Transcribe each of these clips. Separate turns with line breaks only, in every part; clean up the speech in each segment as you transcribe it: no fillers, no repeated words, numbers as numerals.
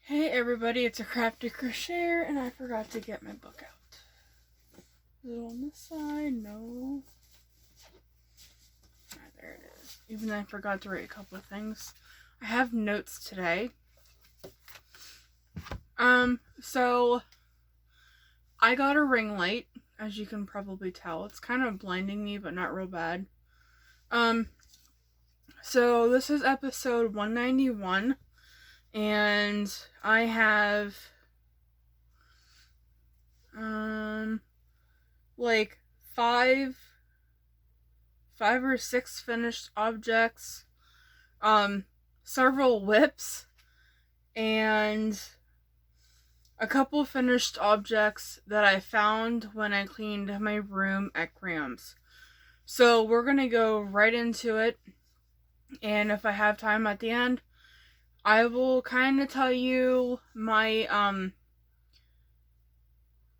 Hey everybody, it's a crafty crocheter, and I forgot to get my book out. Is it on this side? No. Ah, there it is. Even though I forgot to write a couple of things. I have notes today. So I got a ring light, as you can probably tell. It's kind of blinding me, but not real bad. So this is episode 191, and I have like five or six finished objects, several whips, and a couple finished objects that I found when I cleaned my room at Graham's. So we're gonna go right into it, and if I have time at the end, I will kind of tell you my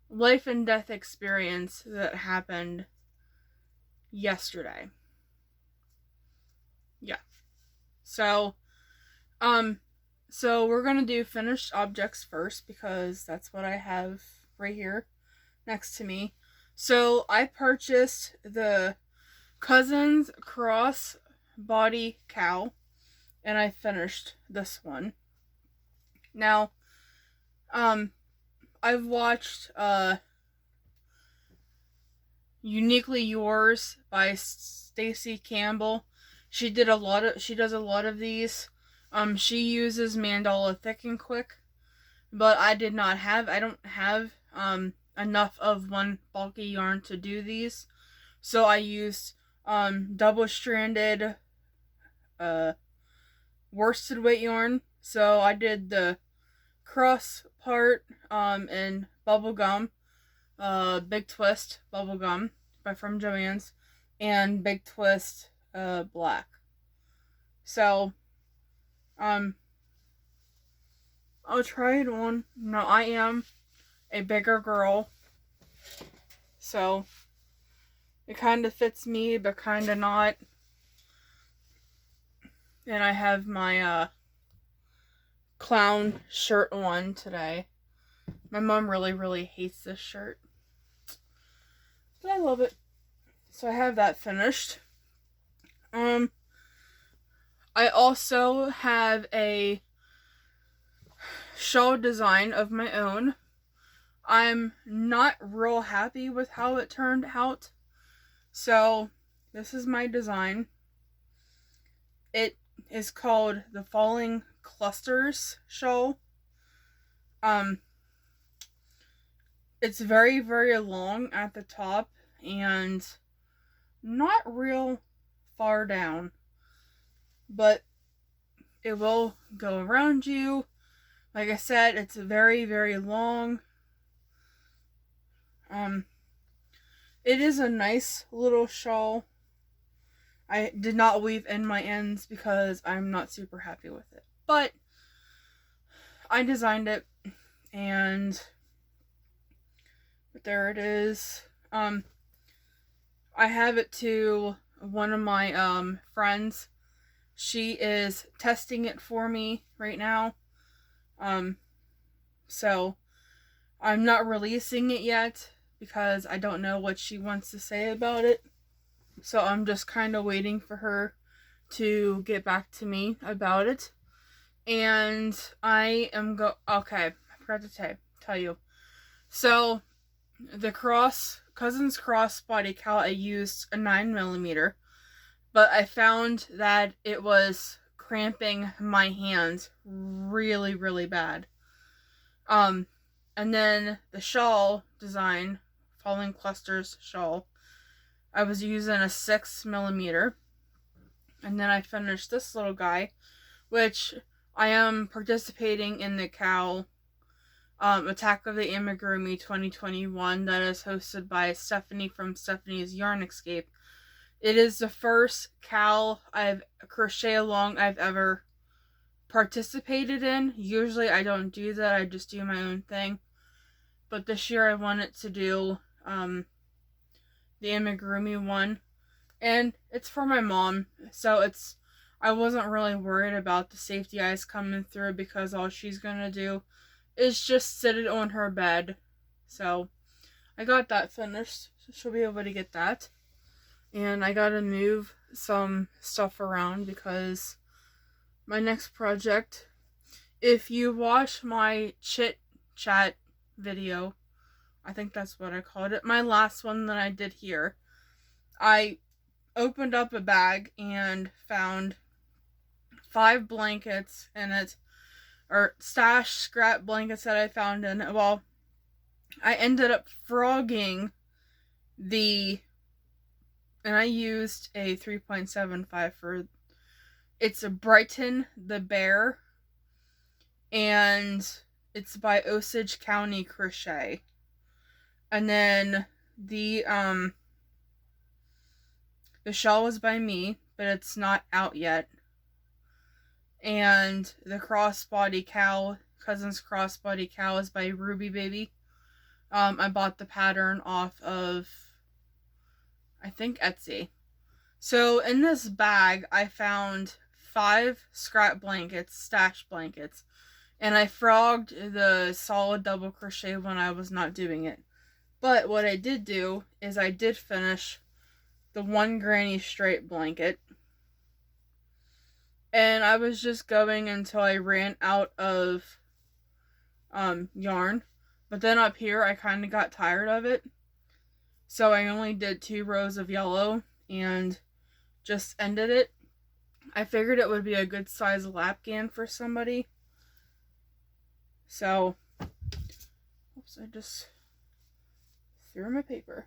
life and death experience that happened yesterday. Yeah. So we're gonna do finished objects first because that's what I have right here next to me. So I purchased the Cousins Cross Body Cow, and I finished this one. Now, I've watched Uniquely Yours by Stacy Campbell. She does a lot of these. She uses mandala thick and quick, but I don't have enough of one bulky yarn to do these, so I used double-stranded worsted weight yarn. So I did the cross part in bubblegum, Big Twist bubblegum from Joann's, and Big Twist black. So I'll try it on. No, I am a bigger girl, so it kind of fits me, but kind of not. And I have my clown shirt on today. My mom really hates this shirt, but I love it. So I have that finished. I also have a shawl design of my own. I'm not real happy with how it turned out, so this is my design. It is called the Falling Clusters shawl. It's very long at the top and not real far down, but it will go around you. Like I said, it's very long. It is a nice little shawl. I did not weave in my ends because I'm not super happy with it, but I designed it, and there it is. I have it to one of my friends. She is testing it for me right now. So I'm not releasing it yet because I don't know what she wants to say about it. So I'm just kind of waiting for her to get back to me about it. And I am okay, I forgot to tell you. So the Cousins Cross Body Cow, I used a 9mm, but I found that it was cramping my hands really bad. And then the shawl design, Falling Clusters shawl, I was using a 6mm. And then I finished this little guy, which I am participating in the cow Attack of the Amigurumi 2021 that is hosted by Stephanie from Stephanie's Yarn Escape. It is the first cow crochet along I've ever participated in. Usually I don't do that, I just do my own thing. But this year I wanted to do the amigurumi one, and it's for my mom, so I wasn't really worried about the safety eyes coming through because all she's gonna do is just sit it on her bed. So I got that finished. So she'll be able to get that. And I gotta move some stuff around because my next project, if you watch my chit chat video, I think that's what I called it, my last one that I did here, I opened up a bag and found 5 blankets in it, or stash scrap blankets that I found in it. Well, I ended up frogging and I used a 3.75 for, it's a Brighton the Bear, and it's by Osage County Crochet. And then the shawl was by me, but it's not out yet. And the crossbody cow, Cousin's crossbody cow, is by Ruby Baby. I bought the pattern off of, I think, Etsy. So in this bag, I found 5 scrap blankets, stash blankets, and I frogged the solid double crochet when I was not doing it. But what I did do is I did finish the 1 granny straight blanket, and I was just going until I ran out of yarn. But then up here, I kind of got tired of it, so I only did 2 rows of yellow and just ended it. I figured it would be a good size lapgan for somebody. So, oops, I just threw my paper.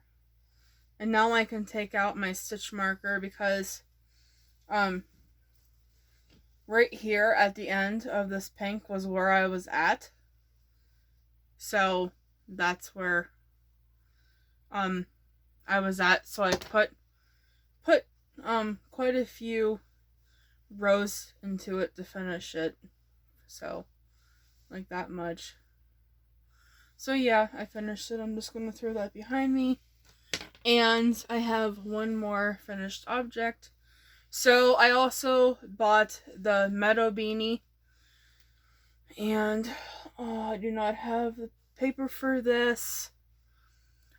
And now I can take out my stitch marker because right here at the end of this pink was where I was at. So that's where I was at. So I put quite a few rows into it to finish it. So like that much. So yeah, I finished it. I'm just going to throw that behind me. And I have one more finished object. So I also bought the Meadow Beanie. And I do not have the paper for this.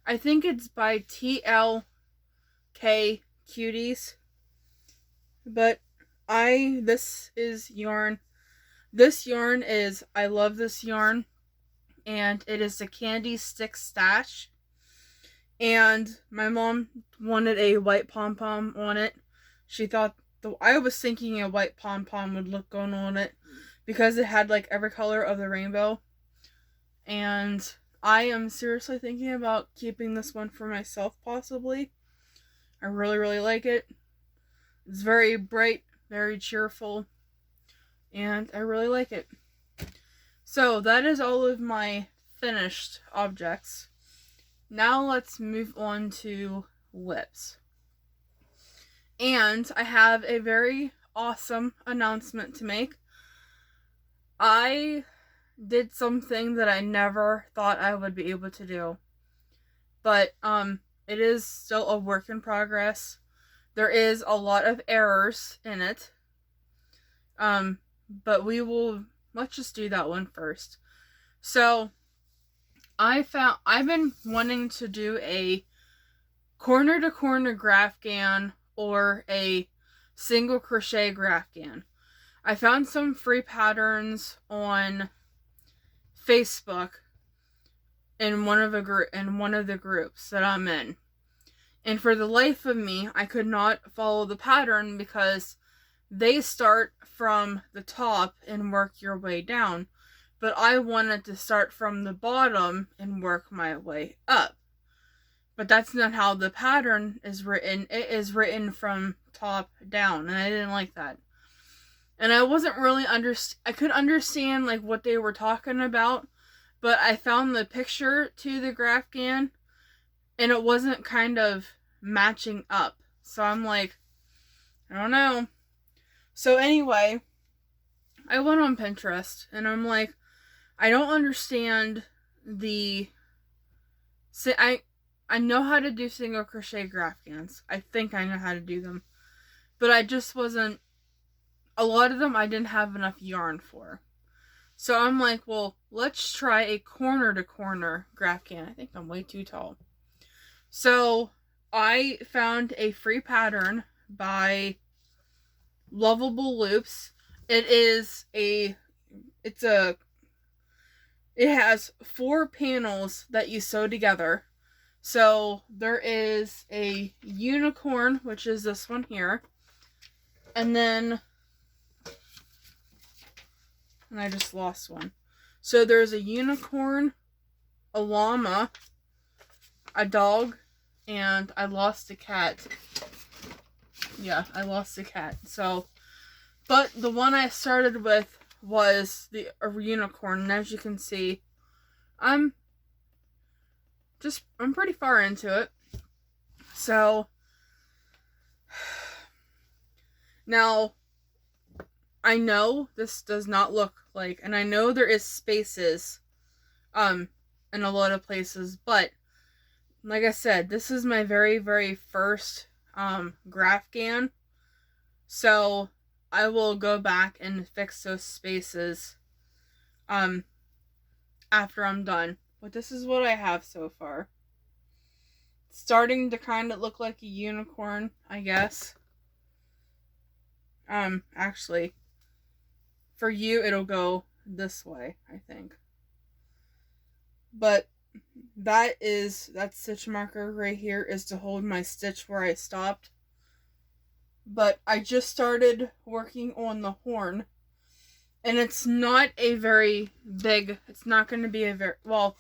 I think it's by TLK Cuties. But this is yarn. This yarn is, I love this yarn. And it is the Candy Stick Stash. And my mom wanted a white pom-pom on it. She thought, I was thinking a white pom-pom would look good on it because it had like every color of the rainbow. And I am seriously thinking about keeping this one for myself, possibly. I really, really like it. It's very bright, very cheerful, and I really like it. So that is all of my finished objects. Now let's move on to lips. And I have a very awesome announcement to make. I did something that I never thought I would be able to do. But it is still a work in progress. There is a lot of errors in it. But let's just do that one first. So I've been wanting to do a corner to corner graphghan or a single crochet graphghan. I found some free patterns on Facebook in one of the groups that I'm in. And for the life of me, I could not follow the pattern because they start from the top and work your way down. But I wanted to start from the bottom and work my way up. But that's not how the pattern is written. It is written from top down, and I didn't like that. And I wasn't really I could understand like what they were talking about, but I found the picture to the graphghan, and it wasn't kind of matching up. So I'm like, I don't know. So anyway, I went on Pinterest, and I'm like, I don't understand I know how to do single crochet graphghans. I think I know how to do them. But I just wasn't a lot of them I didn't have enough yarn for. So I'm like, well, let's try a corner to corner graph can. I think I'm way too tall. So I found a free pattern by Lovable Loops. It has 4 panels that you sew together. So there is a unicorn, which is this one here. And I just lost one. So there's a unicorn, a llama, a dog, and I lost a cat. Yeah, I lost a cat. So, but the one I started with was a unicorn, and as you can see, I'm pretty far into it. So now I know this does not look like, and I know there is spaces in a lot of places, but like I said, this is my very, very first graph can. So I will go back and fix those spaces after I'm done. But this is what I have so far. It's starting to kind of look like a unicorn, I guess. Actually, for you it'll go this way, I think. But that stitch marker right here is to hold my stitch where I stopped. But I just started working on the horn, and it's not a very big, it's not going to be a very, well,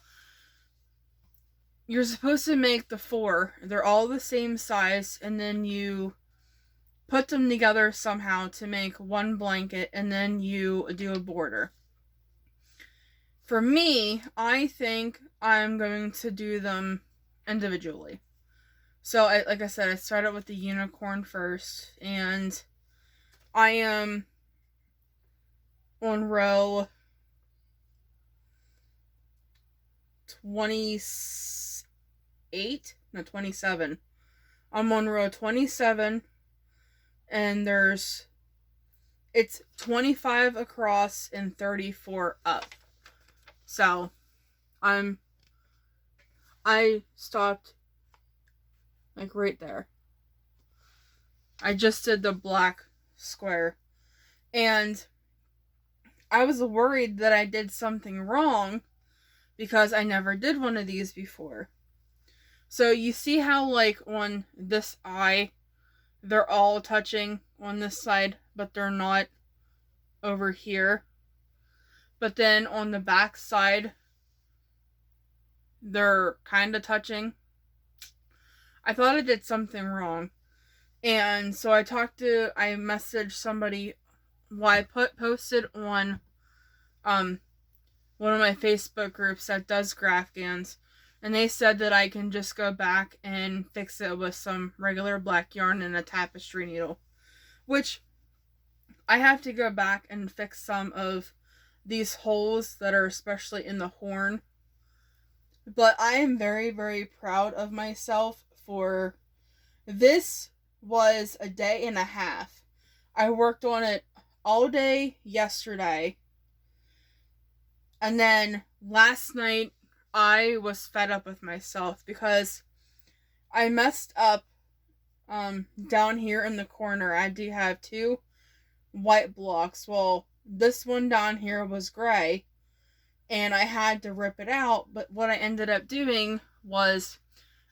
you're supposed to make the 4, they're all the same size, and then you put them together somehow to make one blanket, and then you do a border. For me, I think I'm going to do them individually. So, like I said, I started with the unicorn first, and I am on row 27. I'm on row 27, and it's 25 across and 34 up. So, I stopped like right there. I just did the black square, and I was worried that I did something wrong because I never did one of these before. So you see how like on this eye, they're all touching on this side, but they're not over here. But then on the back side, they're kind of touching. I thought I did something wrong. And so I messaged somebody, I posted on one of my Facebook groups that does graph gans, and they said that I can just go back and fix it with some regular black yarn and a tapestry needle, which I have to go back and fix some of these holes that are especially in the horn. But I am very, very proud of myself for this. Was a day and a half. I worked on it all day yesterday, and then last night I was fed up with myself because I messed up down here in the corner. I do have 2 white blocks. Well, this one down here was gray, and I had to rip it out, but what I ended up doing was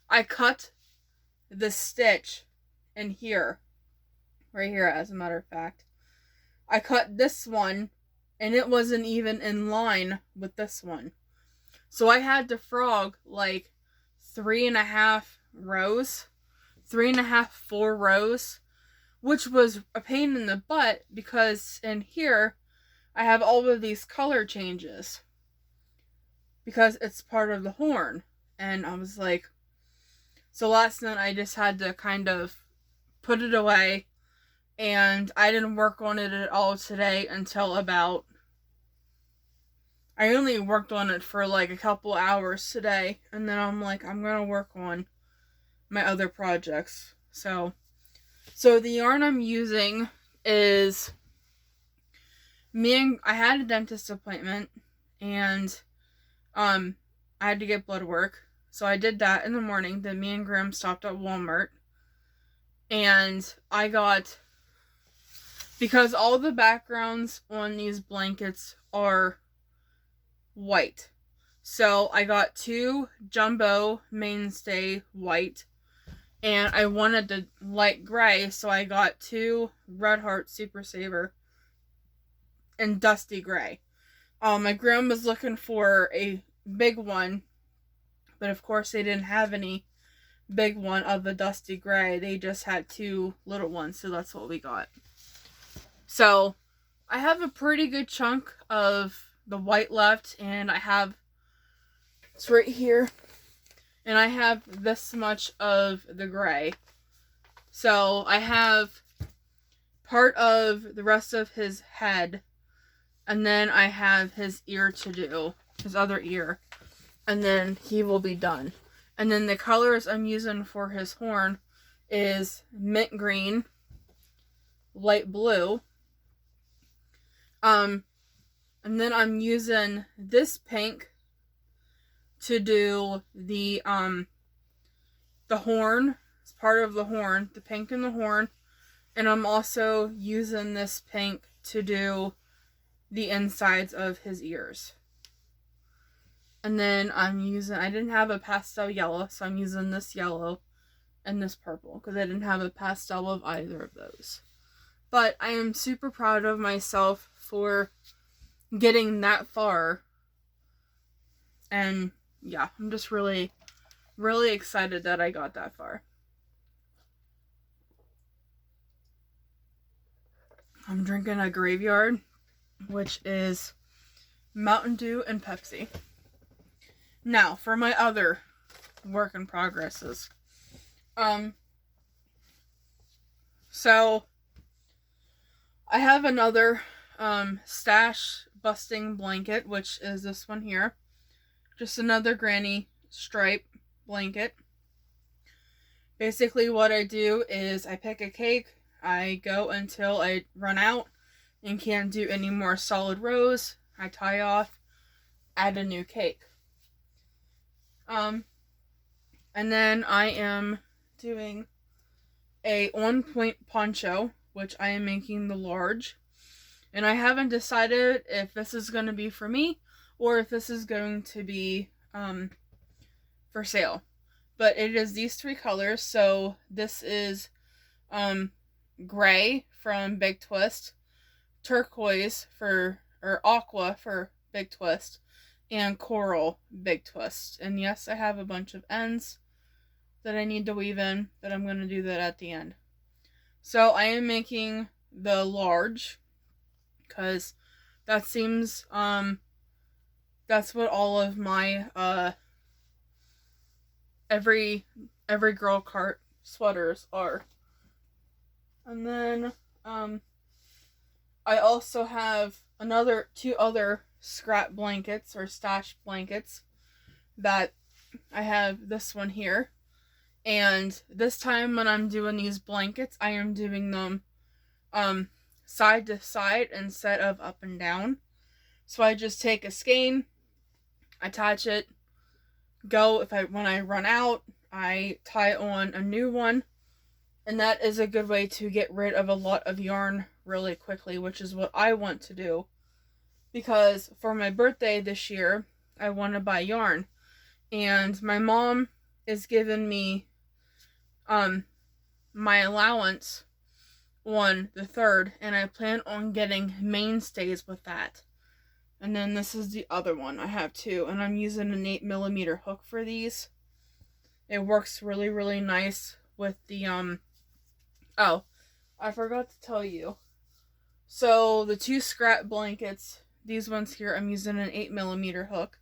I cut the stitch in here, right here, as a matter of fact. I cut this one, and it wasn't even in line with this one. So I had to frog like 3.5 rows, 4 rows, which was a pain in the butt because in here I have all of these color changes because it's part of the horn. And I was like, so last night I just had to kind of put it away, and I didn't work on it at all today until I only worked on it for like a couple hours today, and then I'm like, I'm gonna work on my other projects. So the yarn I'm using is I had a dentist appointment, and I had to get blood work. So I did that in the morning. Then me and Graham stopped at Walmart, and I got, because all the backgrounds on these blankets are white. So I got 2 jumbo mainstay white, and I wanted the light gray, so I got 2 Red Heart Super Saver and dusty gray. My grandma was looking for a big one, but of course they didn't have any big one of the dusty gray. They just had 2 little ones, so that's what we got. So I have a pretty good chunk of the white left, and it's right here, and I have this much of the gray. So I have part of the rest of his head, and then I have his ear to do, his other ear, and then he will be done. And then the colors I'm using for his horn is mint green, light blue, and then I'm using this pink to do the horn. It's part of the horn, the pink in the horn, and I'm also using this pink to do the insides of his ears. And then I didn't have a pastel yellow, so I'm using this yellow and this purple, because I didn't have a pastel of either of those. But I am super proud of myself for getting that far. And yeah, I'm just really, really excited that I got that far. I'm drinking a Graveyard, which is Mountain Dew and Pepsi. Now, for my other work in progresses. So I have another stash busting blanket, which is this one here. Just another granny stripe blanket. Basically what I do is I pick a cake, I go until I run out and can't do any more solid rows, I tie off, add a new cake. And then I am doing a on-point poncho, which I am making the large. And I haven't decided if this is going to be for me or if this is going to be for sale. But it is these 3 colors. So this is gray from Big Twist, turquoise or aqua for Big Twist, and coral Big Twist. And yes, I have a bunch of ends that I need to weave in, but I'm going to do that at the end. So I am making the large, because that seems, that's what all of my, every girl cart sweaters are. And then, I also have 2 other scrap blankets or stash blankets that I have this one here. And this time when I'm doing these blankets, I am doing them side to side instead of up and down. So I just take a skein, attach it, when I run out, I tie on a new one. And that is a good way to get rid of a lot of yarn really quickly, which is what I want to do. Because for my birthday this year, I want to buy yarn. And my mom is giving me my allowance on the 3rd, and I plan on getting mainstays with that. And then this is the other one. I have 2, and I'm using an 8mm hook for these. It works really, really nice with the oh, I forgot to tell you. So the 2 scrap blankets, these ones here, I'm using an 8mm hook.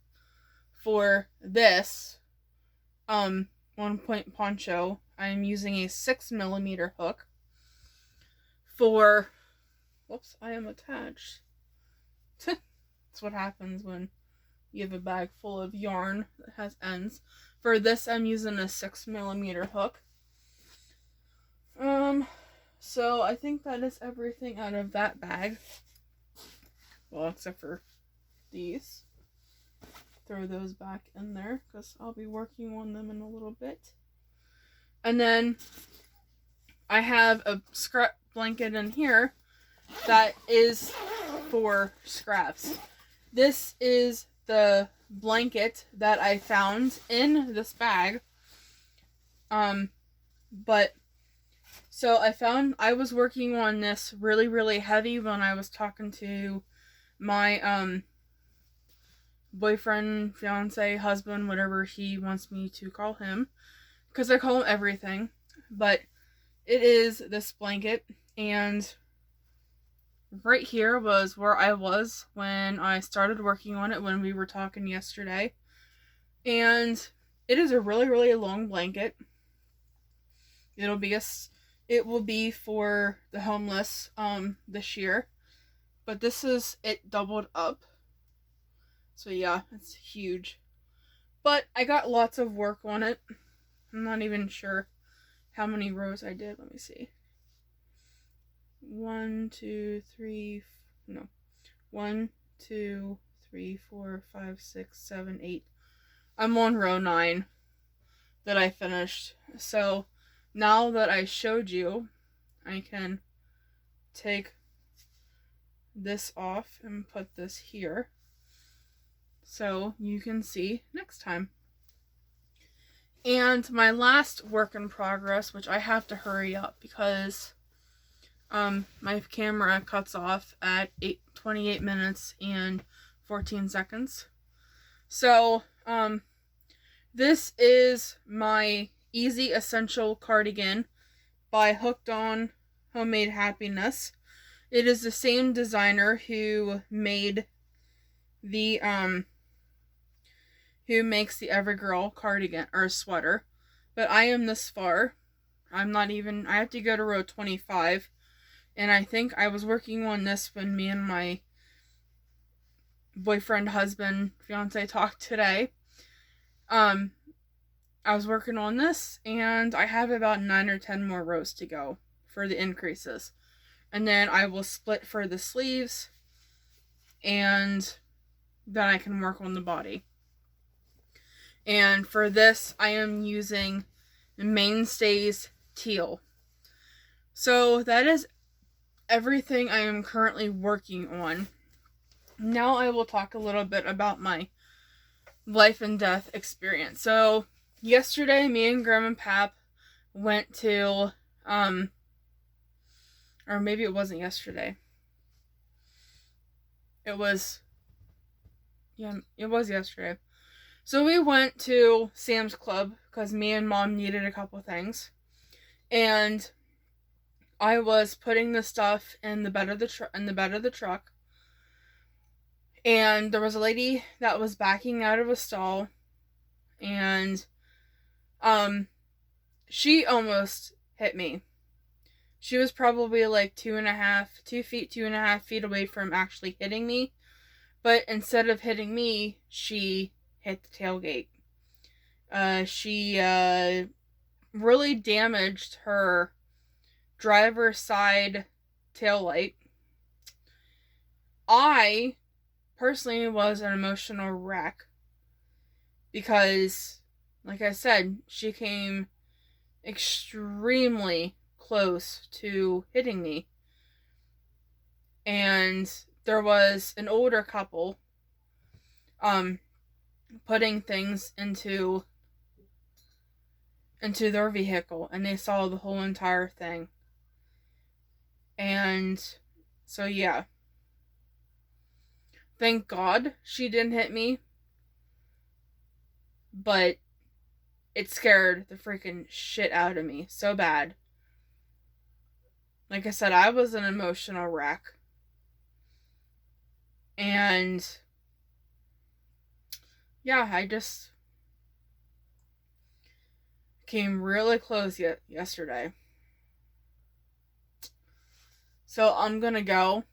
For this 1-point poncho, I'm using a 6mm hook. Whoops, I am attached. That's what happens when you have a bag full of yarn that has ends. For this, I'm using a 6mm hook. So I think that is everything out of that bag. Well, except for these. Throw those back in there because I'll be working on them in a little bit. And then I have a scrap blanket in here that is for scraps. This is the blanket that I found in this bag. But so I was working on this really, really heavy when I was talking to my boyfriend, fiance, husband, whatever he wants me to call him, because I call him everything. But it is this blanket, and right here was where I was when I started working on it, when we were talking yesterday. And it is a really, really long blanket. It will be for the homeless this year. But this is it doubled up. So yeah, it's huge. But I got lots of work on it. I'm not even sure how many rows I did. Let me see. 1, 2, 3, 4, 5, 6, 7, 8. I'm on row 9 that I finished. So now that I showed you, I can take this off and put this here so you can see next time. And my last work in progress, which I have to hurry up because my camera cuts off at 28 minutes and 14 seconds. So this is my Easy Essential cardigan by Hooked On Homemade Happiness. It is the same designer who made the who makes the Evergirl cardigan or sweater. But I am this far. I have to go to row 25. And I think I was working on this when me and my boyfriend, husband, fiance talked today. I was working on this, and I have about 9 or 10 more rows to go for the increases. And then I will split for the sleeves, and then I can work on the body. And for this, I am using Mainstays Teal. So that is everything I am currently working on. Now I will talk a little bit about my life and death experience. So yesterday, me and Graham and Pap went to, or maybe it wasn't yesterday. It was yesterday. So we went to Sam's Club because me and Mom needed a couple things. And I was putting the stuff in the bed of the truck. And there was a lady that was backing out of a stall, and she almost hit me. She was probably like 2.5 feet away from actually hitting me. But instead of hitting me, she hit the tailgate. She really damaged her driver's side taillight. I personally was an emotional wreck because, like I said, she came extremely close to hitting me. And there was an older couple putting things into their vehicle, and they saw the whole entire thing. And so yeah, thank God she didn't hit me, but it scared the freaking shit out of me so bad. Like I said, I was an emotional wreck. And yeah, I just came really close yesterday. So I'm gonna go.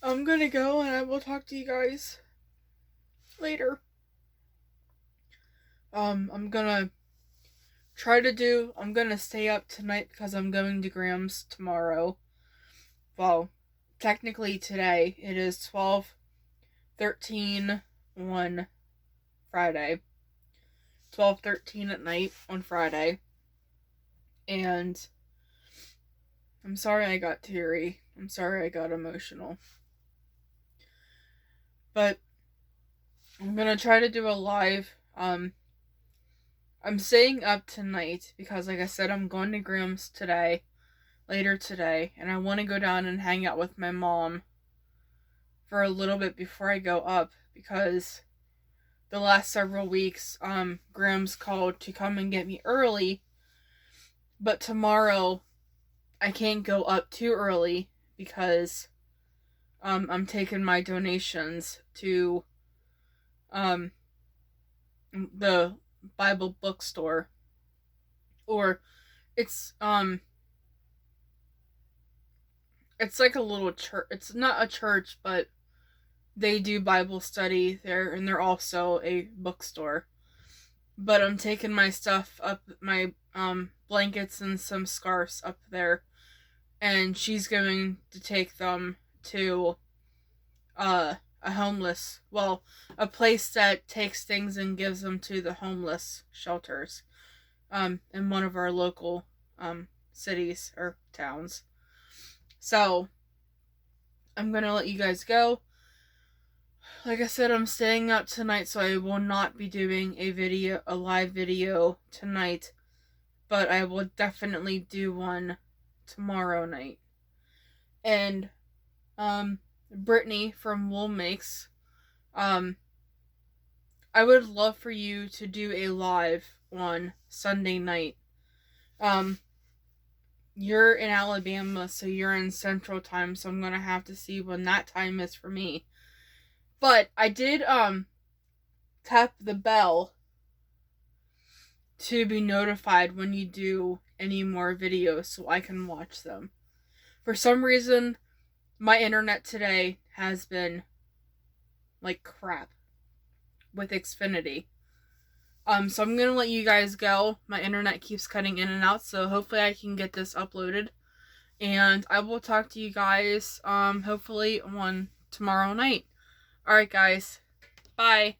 I'm gonna go and I will talk to you guys later. I'm gonna I'm gonna stay up tonight because I'm going to Graham's tomorrow. Well, technically today. It is 12:13 on Friday. 12:13 at night on Friday. And I'm sorry I got teary. I'm sorry I got emotional. But I'm gonna try to do a live. I'm staying up tonight because, like I said, I'm going to Graham's later today, and I want to go down and hang out with my mom for a little bit before I go up because the last several weeks, Graham's called to come and get me early, but tomorrow I can't go up too early because I'm taking my donations to the Bible bookstore, or it's like a little church. It's not a church, but they do Bible study there, and they're also a bookstore. But I'm taking my stuff up, my blankets and some scarves up there, and she's going to take them to a place that takes things and gives them to the homeless shelters in one of our local cities or towns. So I'm gonna let you guys go. Like I said, I'm staying up tonight, so I will not be doing a live video tonight, but I will definitely do one tomorrow night. And Brittany from Wool Makes, I would love for you to do a live on Sunday night. You're in Alabama, so you're in Central Time, so I'm gonna have to see when that time is for me. But I did tap the bell to be notified when you do any more videos so I can watch them. For some reason, my internet today has been like crap with Xfinity. So I'm gonna let you guys go. My internet keeps cutting in and out, so hopefully I can get this uploaded. And I will talk to you guys hopefully on tomorrow night. Alright guys, bye.